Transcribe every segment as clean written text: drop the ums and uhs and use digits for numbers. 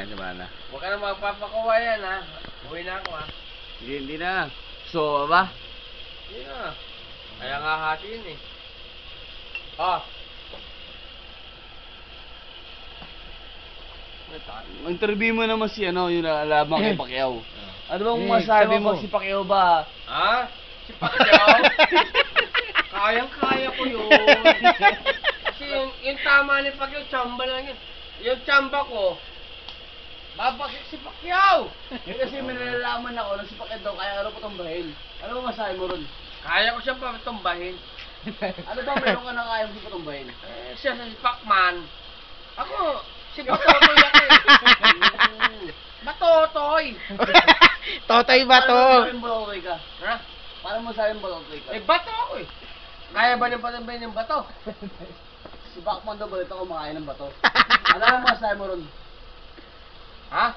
yan, sama na. Huwag ka na magpapakuha yan, ha? Uwi na ako, ha? Hindi na. So, ba? Hindi na. Kaya nga hatiin, eh. Oh. Interview mo naman si ano, yung nalaman kay Pacquiao. Ano bang Eh, masabi sabi mo mo. si Pacquiao ba? Ha? Si Pacquiao? Kayang-kaya ko yun. Kasi yung tama ni Pacquiao, tsamba lang yun. Yung tsamba ko, babakit si Pacquiao. Eh, kasi may nalalaman ako na si Pacquiao daw kaya ano patumbahin. Ano bang masabi mo ron? Kaya ko siya patumbahin. Ano ba meron ka na kaya mo si patumbahin? Eh, siya si Pacman. Ako, si Batotoy ako eh. Batotoy! Totoy ba to? Paano mo sabing balotoy ka? Ha? Paano mo sabing balotoy ka? Eh, bato ako eh. Kaya ba niyang patumbahin yung bato? Si Bacman daw balita kumakain ng bato. Ano ang masabi mo ron? Ha?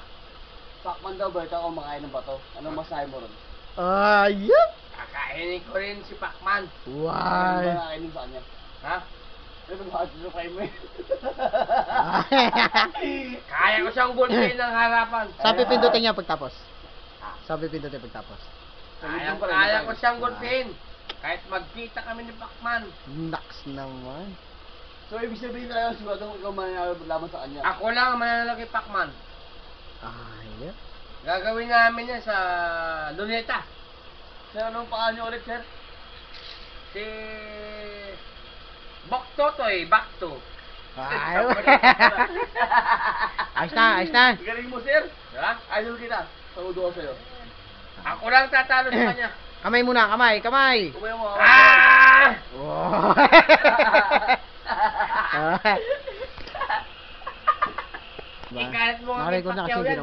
Bacman daw balita kumakain ng bato. Ano ang masabi mo ron? Ayun. Kakainin ko rin si Pacman. Ano Why? ba nakainin sa kanya? Ha? Ano ba susukay mo eh? Kaya ko siyang gulpin ng harapan. Sabi pindutin niya pagtapos. Sabi pindutin pagtapos. Kaya ko siyang gulpin. Kahit magkita kami ni Pacman. Naks naman. So, ibig sabihin na yun, sigurado ikaw mananalo laban sa kanya. Ako lang ang mananalo kay Pacman. Ayun. Gagawin namin yan sa Luneta. Sir, anong pangalan niyo ulit, sir? Si... Baktotoy, Bakto. Ayun. Ayos na, ayos na. Galing mo, sir. Ha? Idol kita. Saludo ko sa'yo. Ako lang tatalo sa kanya. Kamay muna, kamay, kamay. Kumayo mo. Ah! Oh. Ikalat mo nga Nari kay ko na Pacquiao kasi yan.